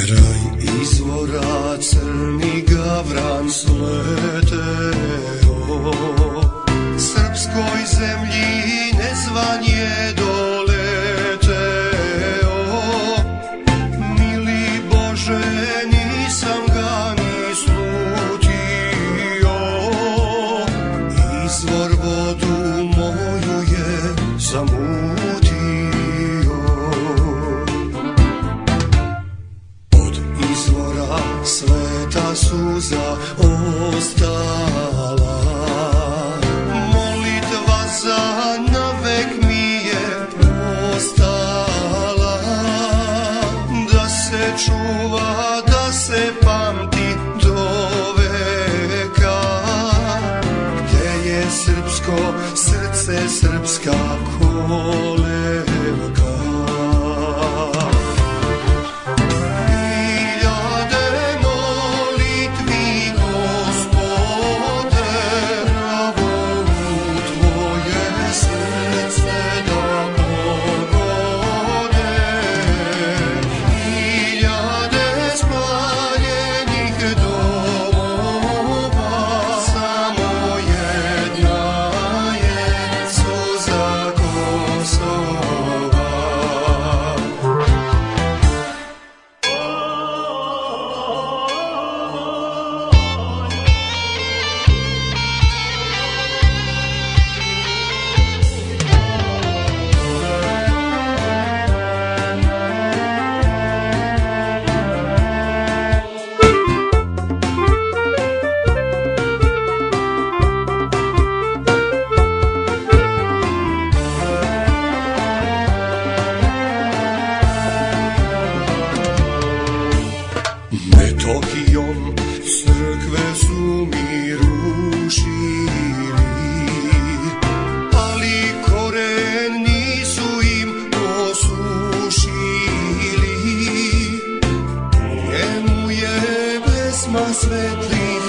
Kraj izvora crni gavran sleteo, srpskoj zemlji nezvanje doleteo. Mili Bože, nisam ga ni slutio, izvor vodu moju je zamutio. Izvora sveta suza ostala, molitva za navek mi je postala. Da se čuva, da se pamti do veka, gdje je srpsko srce, srpska kolevka. Metohijom crkve su mi rušili, ali koren nisu im osušili. Njemu je pesma svetli